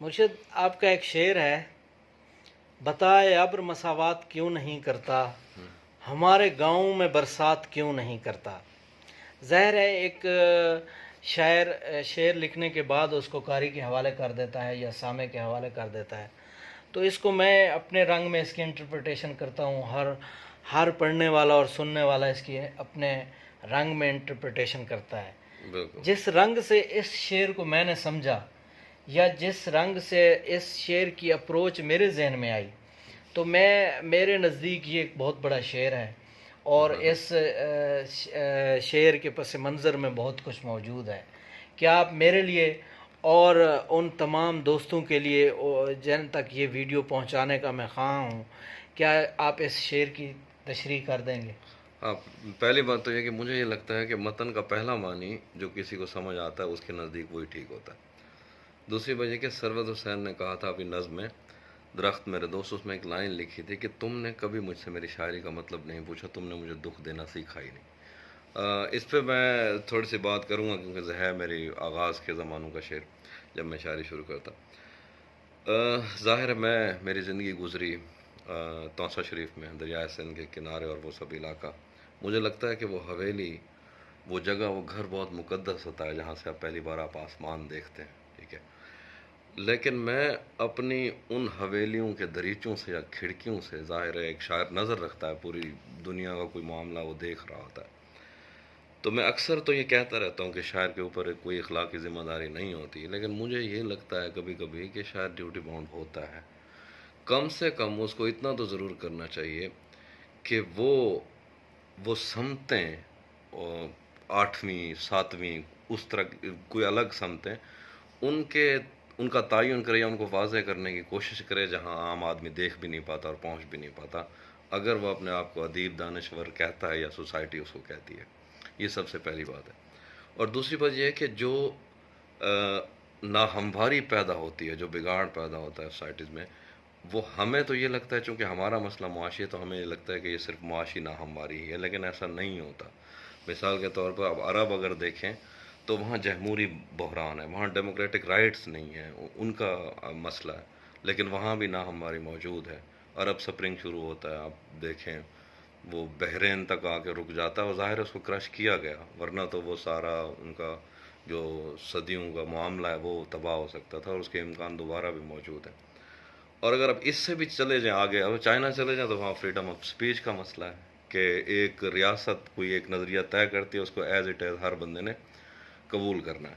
مرشد آپ کا ایک شعر ہے، بتائے ابر مساوات کیوں نہیں کرتا، ہمارے گاؤں میں برسات کیوں نہیں کرتا۔ ظاہر ہے ایک شاعر شعر لکھنے کے بعد اس کو قاری کے حوالے کر دیتا ہے یا سامع کے حوالے کر دیتا ہے، تو اس کو میں اپنے رنگ میں اس کی انٹرپریٹیشن کرتا ہوں۔ ہر پڑھنے والا اور سننے والا اس کی اپنے رنگ میں انٹرپریٹیشن کرتا ہے۔ بالکل جس رنگ سے اس شعر کو میں نے سمجھا یا جس رنگ سے اس شعر کی اپروچ میرے ذہن میں آئی، تو میرے نزدیک یہ ایک بہت بڑا شعر ہے، اور اس شعر کے پس منظر میں بہت کچھ موجود ہے۔ کیا آپ میرے لیے اور ان تمام دوستوں کے لیے جن تک یہ ویڈیو پہنچانے کا میں خواہاں ہوں، کیا آپ اس شعر کی تشریح کر دیں گے؟ ہاں، پہلی بات تو یہ کہ مجھے یہ لگتا ہے کہ متن کا پہلا معنی جو کسی کو سمجھ آتا ہے اس کے نزدیک وہی ٹھیک ہوتا ہے۔ دوسری بات یہ کہ سرور حسین نے کہا تھا اپنی نظم میں درخت میرے دوست، اس میں ایک لائن لکھی تھی کہ تم نے کبھی مجھ سے میری شاعری کا مطلب نہیں پوچھا، تم نے مجھے دکھ دینا سیکھا ہی نہیں۔ اس پہ میں تھوڑی سی بات کروں گا کیونکہ ہے میری آغاز کے زمانوں کا شعر جب میں شاعری شروع کرتا۔ ظاہر ہے میری زندگی گزری توسہ شریف میں، دریائے سندھ کے کنارے، اور وہ سب علاقہ مجھے لگتا ہے کہ وہ حویلی، وہ جگہ، وہ گھر بہت مقدس ہوتا ہے جہاں سے پہلی بار آپ آسمان دیکھتے ہیں، ٹھیک ہے۔ لیکن میں اپنی ان حویلیوں کے دریچوں سے یا کھڑکیوں سے، ظاہر ہے ایک شاعر نظر رکھتا ہے، پوری دنیا کا کوئی معاملہ وہ دیکھ رہا ہوتا ہے، تو میں اکثر تو یہ کہتا رہتا ہوں کہ شاعر کے اوپر کوئی اخلاقی ذمہ داری نہیں ہوتی، لیکن مجھے یہ لگتا ہے کبھی کبھی کہ شاعر ڈیوٹی باؤنڈ ہوتا ہے۔ کم سے کم اس کو اتنا تو ضرور کرنا چاہیے کہ وہ سمتیں، آٹھویں ساتویں اس طرح کوئی الگ سمتیں، ان کا تعین کرے یا ان کو واضح کرنے کی کوشش کرے جہاں عام آدمی دیکھ بھی نہیں پاتا اور پہنچ بھی نہیں پاتا، اگر وہ اپنے آپ کو ادیب دانشور کہتا ہے یا سوسائٹی اس کو کہتی ہے۔ یہ سب سے پہلی بات ہے۔ اور دوسری بات یہ ہے کہ جو ناہمواری پیدا ہوتی ہے، جو بگاڑ پیدا ہوتا ہے سوسائٹیز میں، وہ ہمیں تو یہ لگتا ہے چونکہ ہمارا مسئلہ معاشی ہے تو ہمیں یہ لگتا ہے کہ یہ صرف معاشی ناہمواری ہی ہے، لیکن ایسا نہیں ہوتا۔ مثال کے طور پر اب عرب اگر دیکھیں تو وہاں جمہوری بحران ہے، وہاں ڈیموکریٹک رائٹس نہیں ہیں، ان کا مسئلہ ہے، لیکن وہاں بھی ناہمواری موجود ہے۔ عرب سپرنگ شروع ہوتا ہے، آپ دیکھیں وہ بحرین تک آ کے رک جاتا ہے، اور ظاہر ہے اس کو کرش کیا گیا، ورنہ تو وہ سارا ان کا جو صدیوں کا معاملہ ہے وہ تباہ ہو سکتا تھا، اور اس کے امکان دوبارہ بھی موجود ہیں۔ اور اگر آپ اس سے بھی چلے جائیں آگے، اگر چائنا چلے جائیں تو وہاں فریڈم آف سپیچ کا مسئلہ ہے کہ ایک ریاست کوئی ایک نظریہ طے کرتی ہے، اس کو ایز اٹ ایز ہر بندے نے قبول کرنا ہے۔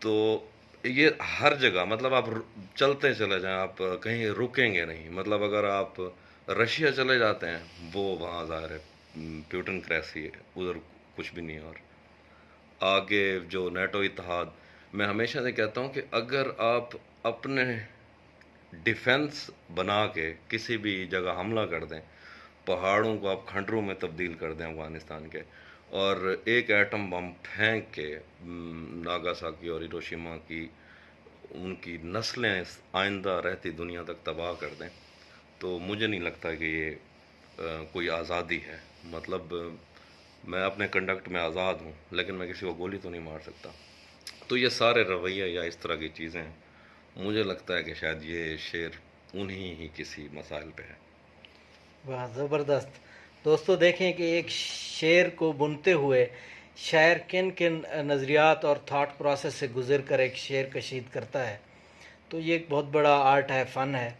تو یہ ہر جگہ، مطلب آپ چلتے چلے جائیں، آپ کہیں رکیں گے نہیں۔ مطلب اگر آپ رشیا چلے جاتے ہیں، وہ وہاں ظاہر ہے پیوٹنکریسی ہے، ادھر کچھ بھی نہیں۔ اور آگے جو نیٹو اتحاد، میں ہمیشہ سے کہتا ہوں کہ اگر آپ اپنے ڈیفنس بنا کے کسی بھی جگہ حملہ کر دیں، پہاڑوں کو آپ کھنڈروں میں تبدیل کر دیں افغانستان کے، اور ایک ایٹم بم پھینک کے ناگاساکی اور ہیروشیما کی ان کی نسلیں آئندہ رہتی دنیا تک تباہ کر دیں، تو مجھے نہیں لگتا کہ یہ کوئی آزادی ہے۔ مطلب میں اپنے کنڈکٹ میں آزاد ہوں، لیکن میں کسی کو گولی تو نہیں مار سکتا۔ تو یہ سارے رویے یا اس طرح کی چیزیں ہیں، مجھے لگتا ہے کہ شاید یہ شعر انہی ہی کسی مسائل پہ ہے۔ واہ، زبردست۔ دوستو دیکھیں کہ ایک شعر کو بنتے ہوئے شاعر کن کن نظریات اور تھاٹ پروسیس سے گزر کر ایک شعر کشید کرتا ہے، تو یہ ایک بہت بڑا آرٹ ہے، فن ہے۔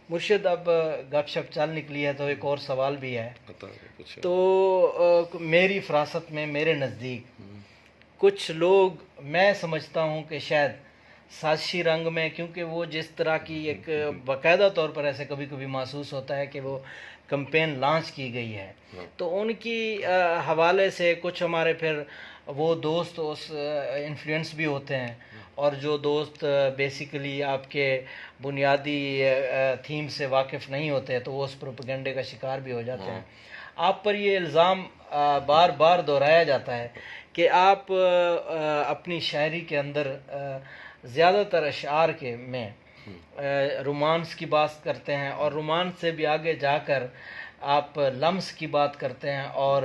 مرشد اب گپ شپ چل نکلی ہے تو ایک اور سوال بھی ہے۔ تو میری فراست میں، میرے نزدیک کچھ لوگ، میں سمجھتا ہوں کہ شاید سازشی رنگ میں، کیونکہ وہ جس طرح کی ایک باقاعدہ طور پر ایسے کبھی کبھی محسوس ہوتا ہے کہ وہ کمپین لانچ کی گئی ہے، تو ان کی حوالے سے کچھ ہمارے پھر وہ دوست اس انفلوئنس بھی ہوتے ہیں، اور جو دوست بیسیکلی آپ کے بنیادی تھیم سے واقف نہیں ہوتے تو وہ اس پروپیگنڈے کا شکار بھی ہو جاتے ہیں۔ آپ پر یہ الزام بار بار دہرایا جاتا ہے کہ آپ اپنی شاعری کے اندر زیادہ تر اشعار کے میں رومانس کی بات کرتے ہیں، اور رومانس سے بھی آگے جا کر آپ لمس کی بات کرتے ہیں اور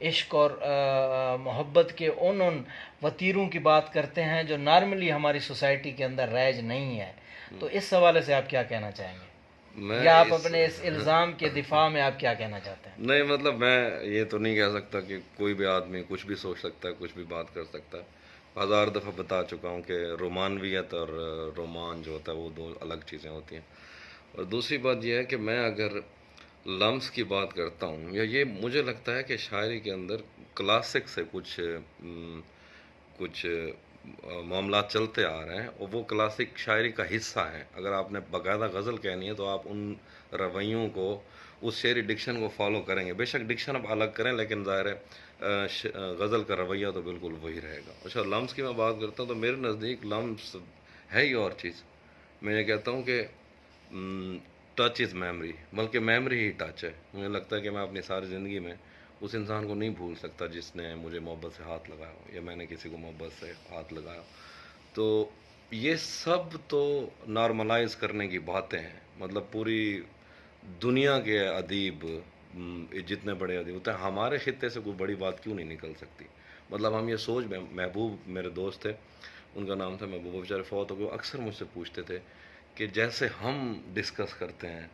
عشق اور محبت کے ان وتیروں کی بات کرتے ہیں جو نارملی ہماری سوسائٹی کے اندر رائج نہیں ہے. تو اس حوالے سے آپ کیا کہنا چاہیں گے, میں یا آپ اس اپنے اس الزام کے دفاع میں آپ کیا کہنا چاہتے ہیں؟ نہیں مطلب میں یہ تو نہیں کہہ سکتا کہ کوئی بھی آدمی کچھ بھی سوچ سکتا ہے, کچھ بھی بات کر سکتا ہے. 1000 دفعہ بتا چکا ہوں کہ رومانویت اور رومان جو ہوتا ہے وہ دو الگ چیزیں ہوتی ہیں. اور دوسری بات یہ ہے کہ میں اگر لمس کی بات کرتا ہوں, یا یہ مجھے لگتا ہے کہ شاعری کے اندر کلاسک سے کچھ معاملات چلتے آ رہے ہیں, اور وہ کلاسک شاعری کا حصہ ہیں. اگر آپ نے باقاعدہ غزل کہنی ہے تو آپ ان رویوں کو, اس شعری ڈکشن کو فالو کریں گے. بے شک ڈکشن آپ الگ کریں, لیکن ظاہر ہے غزل کا رویہ تو بالکل وہی رہے گا. اچھا, لمس کی میں بات کرتا ہوں تو میرے نزدیک لمس ہے ہی اور چیز. میں یہ کہتا ہوں کہ ٹچ از میموری, بلکہ میموری ہی ٹچ ہے. مجھے لگتا ہے کہ میں اپنی ساری زندگی میں اس انسان کو نہیں بھول سکتا جس نے مجھے محبت سے ہاتھ لگایا ہو, یا میں نے کسی کو محبت سے ہاتھ لگایا. تو یہ سب تو نارملائز کرنے کی باتیں ہیں. مطلب پوری دنیا کے ادیب, جتنے بڑے ادیب ہوتے ہیں, ہمارے خطے سے کوئی بڑی بات کیوں نہیں نکل سکتی. مطلب ہم یہ سوچ, محبوب میرے دوست تھے, ان کا نام تھا محبوب, بیچارے فوت ہو گئے. وہ اکثر مجھ سے پوچھتے تھے کہ جیسے ہم ڈسکس کرتے ہیں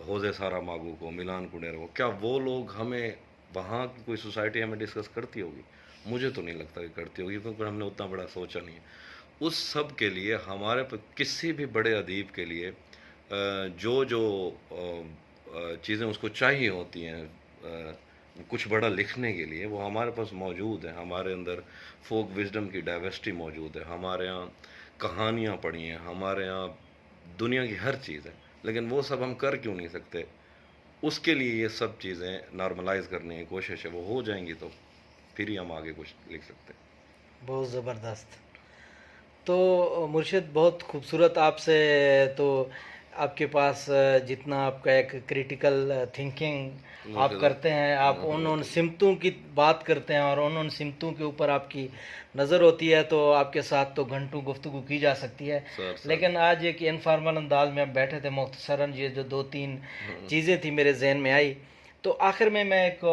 حوضے سارا ماگو کو, میلان کنڈیرا کو, کیا وہ لوگ ہمیں, وہاں کی کوئی سوسائٹی ہمیں ڈسکس کرتی ہوگی؟ مجھے تو نہیں لگتا کہ کرتی ہوگی, کیونکہ ہم نے اتنا بڑا سوچا نہیں ہے. اس سب کے لیے ہمارے کسی بھی بڑے ادیب کے لیے جو چیزیں اس کو چاہیے ہوتی ہیں کچھ بڑا لکھنے کے لیے, وہ ہمارے پاس موجود ہیں. ہمارے اندر فوک وزڈم کی ڈائیورسٹی موجود ہے, ہمارے ہاں کہانیاں پڑھی ہیں, ہمارے ہاں دنیا کی ہر چیز ہے. لیکن وہ سب ہم کر کیوں نہیں سکتے؟ اس کے لیے یہ سب چیزیں نارملائز کرنے کی کوشش ہے. وہ ہو جائیں گی تو پھر ہی ہم آگے کچھ لکھ سکتے ہیں. بہت زبردست. تو مرشد بہت خوبصورت, آپ سے تو آپ کے پاس جتنا آپ کا ایک کریٹیکل تھنکنگ آپ کرتے ہیں, آپ ان سمتوں کی بات کرتے ہیں اور ان سمتوں کے اوپر آپ کی نظر ہوتی ہے, تو آپ کے ساتھ تو گھنٹوں گفتگو کی جا سکتی ہے. لیکن آج ایک انفارمل انداز میں ہم بیٹھے تھے, مختصراً یہ جو 2-3 چیزیں تھیں میرے ذہن میں آئی. تو آخر میں ایک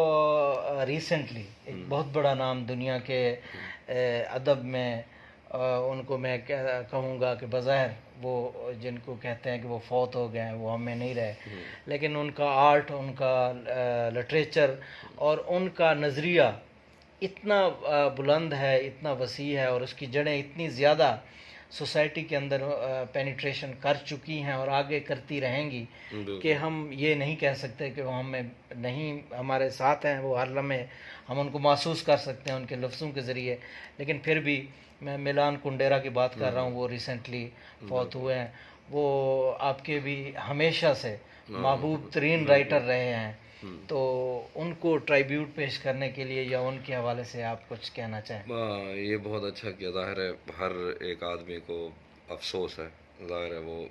ریسنٹلی ایک بہت بڑا نام دنیا کے ادب میں, ان کو میں کہوں گا کہ بظاہر وہ جن کو کہتے ہیں کہ وہ فوت ہو گئے ہیں, وہ ہم میں نہیں رہے, لیکن ان کا آرٹ, ان کا لٹریچر اور ان کا نظریہ اتنا بلند ہے, اتنا وسیع ہے, اور اس کی جڑیں اتنی زیادہ سوسائٹی کے اندر پینیٹریشن کر چکی ہیں اور آگے کرتی رہیں گی کہ ہم یہ نہیں کہہ سکتے کہ وہ ہمیں نہیں, ہمارے ساتھ ہیں وہ ہر لمحے, ہم ان کو محسوس کر سکتے ہیں ان کے لفظوں کے ذریعے. لیکن پھر بھی میں میلان کنڈیرا کی بات کر رہا ہوں, وہ ریسنٹلی فوت ہوئے ہیں. وہ آپ کے بھی ہمیشہ سے محبوب ترین رائٹر رہے ہیں. تو ان کو ٹرائیبیوٹ پیش کرنے کے لیے یا ان کے حوالے سے آپ کچھ کہنا چاہیں؟ یہ بہت اچھا کیا. ظاہر ہے ہر ایک آدمی کو افسوس ہے, ظاہر ہے وہ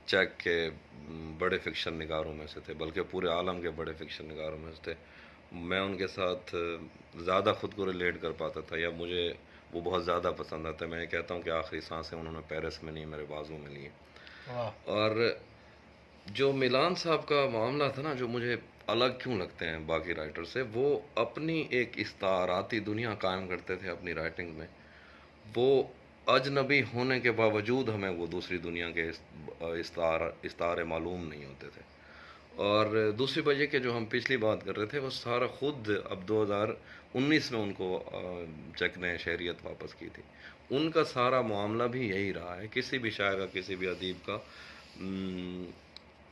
چیک کے بڑے فکشن نگاروں میں سے تھے, بلکہ پورے عالم کے بڑے فکشن نگاروں میں سے تھے. میں ان کے ساتھ زیادہ خود کو ریلیٹ کر پاتا تھا, یا مجھے وہ بہت زیادہ پسند آتا ہے. میں یہ کہتا ہوں کہ آخری سانسیں انہوں نے پیرس میں نہیں, میرے بازو میں لی. اور جو میلان صاحب کا معاملہ تھا نا, جو مجھے الگ کیوں لگتے ہیں باقی رائٹر سے, وہ اپنی ایک استعاراتی دنیا قائم کرتے تھے اپنی رائٹنگ میں. وہ اجنبی ہونے کے باوجود ہمیں وہ دوسری دنیا کے استعارے معلوم نہیں ہوتے تھے. اور دوسری وجہ کہ جو ہم پچھلی بات کر رہے تھے, وہ سارا خود اب 2019 میں ان کو چیک نے شہریت واپس کی تھی. ان کا سارا معاملہ بھی یہی رہا ہے. کسی بھی شاعر کا, کسی بھی ادیب کا,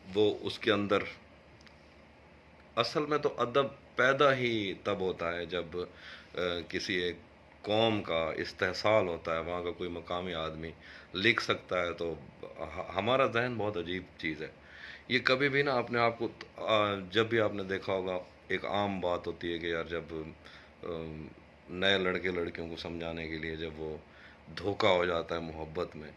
وہ اس کے اندر اصل میں تو ادب پیدا ہی تب ہوتا ہے جب کسی ایک قوم کا استحصال ہوتا ہے, وہاں کا کوئی مقامی آدمی لکھ سکتا ہے. تو ہمارا ذہن بہت عجیب چیز ہے. یہ کبھی بھی نا اپنے آپ کو, جب بھی آپ نے دیکھا ہوگا, ایک عام بات ہوتی ہے کہ یار جب نئے لڑکے لڑکیوں کو سمجھانے کے لیے جب وہ دھوکا ہو جاتا ہے محبت میں,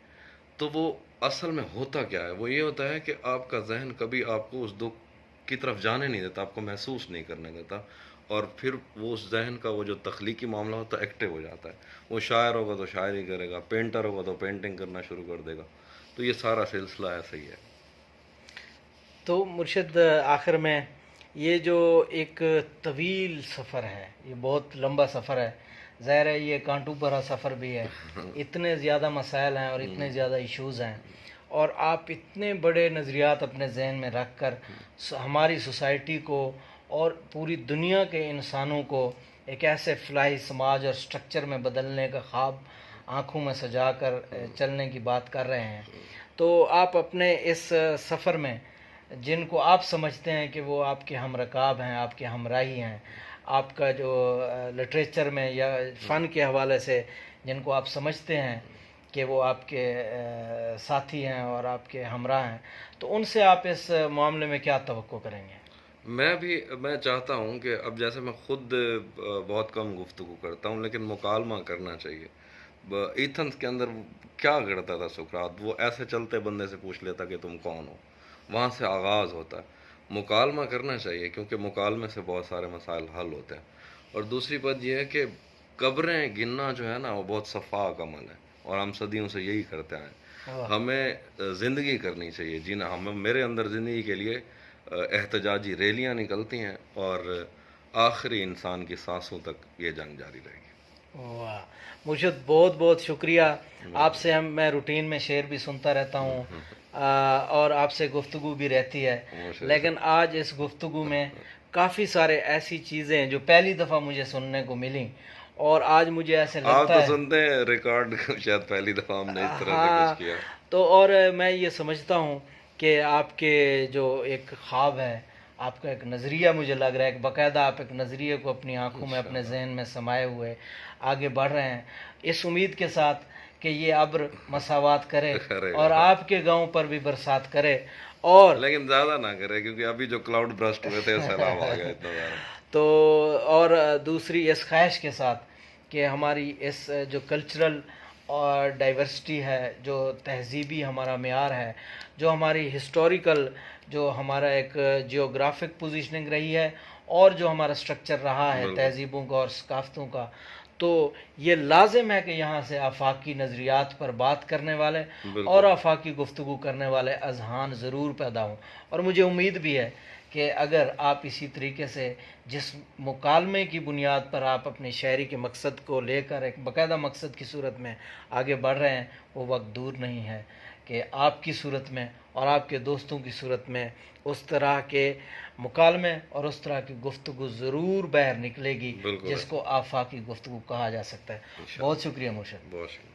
تو وہ اصل میں ہوتا کیا ہے؟ وہ یہ ہوتا ہے کہ آپ کا ذہن کبھی آپ کو اس دکھ کی طرف جانے نہیں دیتا, آپ کو محسوس نہیں کرنے دیتا, اور پھر وہ اس ذہن کا وہ جو تخلیقی معاملہ ہوتا ہے ایکٹیو ہو جاتا ہے. وہ شاعر ہوگا تو شاعری کرے گا, پینٹر ہوگا تو پینٹنگ کرنا شروع کر دے گا. تو یہ سارا سلسلہ ایسا ہی ہے. تو مرشد آخر میں یہ جو ایک طویل سفر ہے، یہ بہت لمبا سفر ہے، ظاہر ہے یہ کانٹوں بھرا سفر بھی ہے، اتنے زیادہ مسائل ہیں اور اتنے زیادہ ایشوز ہیں، اور آپ اتنے بڑے نظریات اپنے ذہن میں رکھ کر ہماری سوسائٹی کو اور پوری دنیا کے انسانوں کو ایک ایسے فلاحی سماج اور سٹرکچر میں بدلنے کا خواب آنکھوں میں سجا کر چلنے کی بات کر رہے ہیں، تو آپ اپنے اس سفر میں جن کو آپ سمجھتے ہیں کہ وہ آپ کے ہم رکاب ہیں، آپ کے ہمراہی ہیں، آپ کا جو لٹریچر میں یا فن کے حوالے سے جن کو آپ سمجھتے ہیں کہ وہ آپ کے ساتھی ہیں اور آپ کے ہمراہ ہیں، تو ان سے آپ اس معاملے میں کیا توقع کریں گے؟ میں چاہتا ہوں کہ اب جیسے میں خود بہت کم گفتگو کرتا ہوں، لیکن مکالمہ کرنا چاہیے۔ ایتھنس کے اندر کیا کرتا تھا سقراط؟ وہ ایسے چلتے بندے سے پوچھ لیتا کہ تم کون ہو، وہاں سے آغاز ہوتا ہے۔ مکالمہ کرنا چاہیے کیونکہ مکالمے سے بہت سارے مسائل حل ہوتے ہیں۔ اور دوسری بات یہ ہے کہ قبریں گننا جو ہے نا وہ بہت صفاق عمل ہے، اور ہم صدیوں سے یہی کرتے ہیں۔ ہمیں زندگی کرنی چاہیے، جینا میرے اندر زندگی کے لیے احتجاجی ریلیاں نکلتی ہیں، اور آخری انسان کی سانسوں تک یہ جنگ جاری رہے گی۔ واہ مرشد، بہت بہت شکریہ آپ سے۔ میں روٹین میں شعر بھی سنتا رہتا ہوں اور آپ سے گفتگو بھی رہتی ہے، لیکن آج اس گفتگو میں کافی سارے ایسی چیزیں جو پہلی دفعہ مجھے سننے کو ملیں، اور آج مجھے ایسے آپ لگتا تو ہے سنتے ہیں ریکارڈ، شاید پہلی دفعہ ہم نے اس طرح سے کچھ کیا تو، اور میں یہ سمجھتا ہوں کہ آپ کے جو ایک خواب ہے، آپ کا ایک نظریہ مجھے لگ رہا ہے کہ باقاعدہ آپ ایک نظریے کو اپنی آنکھوں میں اپنے ذہن میں سمائے ہوئے آگے بڑھ رہے ہیں، اس امید کے ساتھ کہ یہ ابر مساوات کرے اور آپ کے گاؤں پر بھی برسات کرے، اور لیکن زیادہ نہ کرے کیونکہ ابھی جو کلاؤڈ برسٹ ہوئے تھے سیلاب آ گیا اتنا زیادہ۔ تو اور دوسری اس خواہش کے ساتھ کہ ہماری اس جو کلچرل اور ڈائیورسٹی ہے، جو تہذیبی ہمارا معیار ہے، جو ہماری ہسٹوریکل، جو ہمارا ایک جیوگرافک پوزیشننگ رہی ہے، اور جو ہمارا سٹرکچر رہا ہے تہذیبوں کا اور ثقافتوں کا، تو یہ لازم ہے کہ یہاں سے آفاقی نظریات پر بات کرنے والے اور آفاقی گفتگو کرنے والے اذہان ضرور پیدا ہوں، اور مجھے امید بھی ہے کہ اگر آپ اسی طریقے سے جس مکالمے کی بنیاد پر آپ اپنے شاعری کے مقصد کو لے کر ایک باقاعدہ مقصد کی صورت میں آگے بڑھ رہے ہیں، وہ وقت دور نہیں ہے کہ آپ کی صورت میں اور آپ کے دوستوں کی صورت میں اس طرح کے مکالمے اور اس طرح کی گفتگو ضرور باہر نکلے گی جس کو آفاقی گفتگو کہا جا سکتا ہے۔ بہت شکریہ مرشد۔ بہت شکریہ۔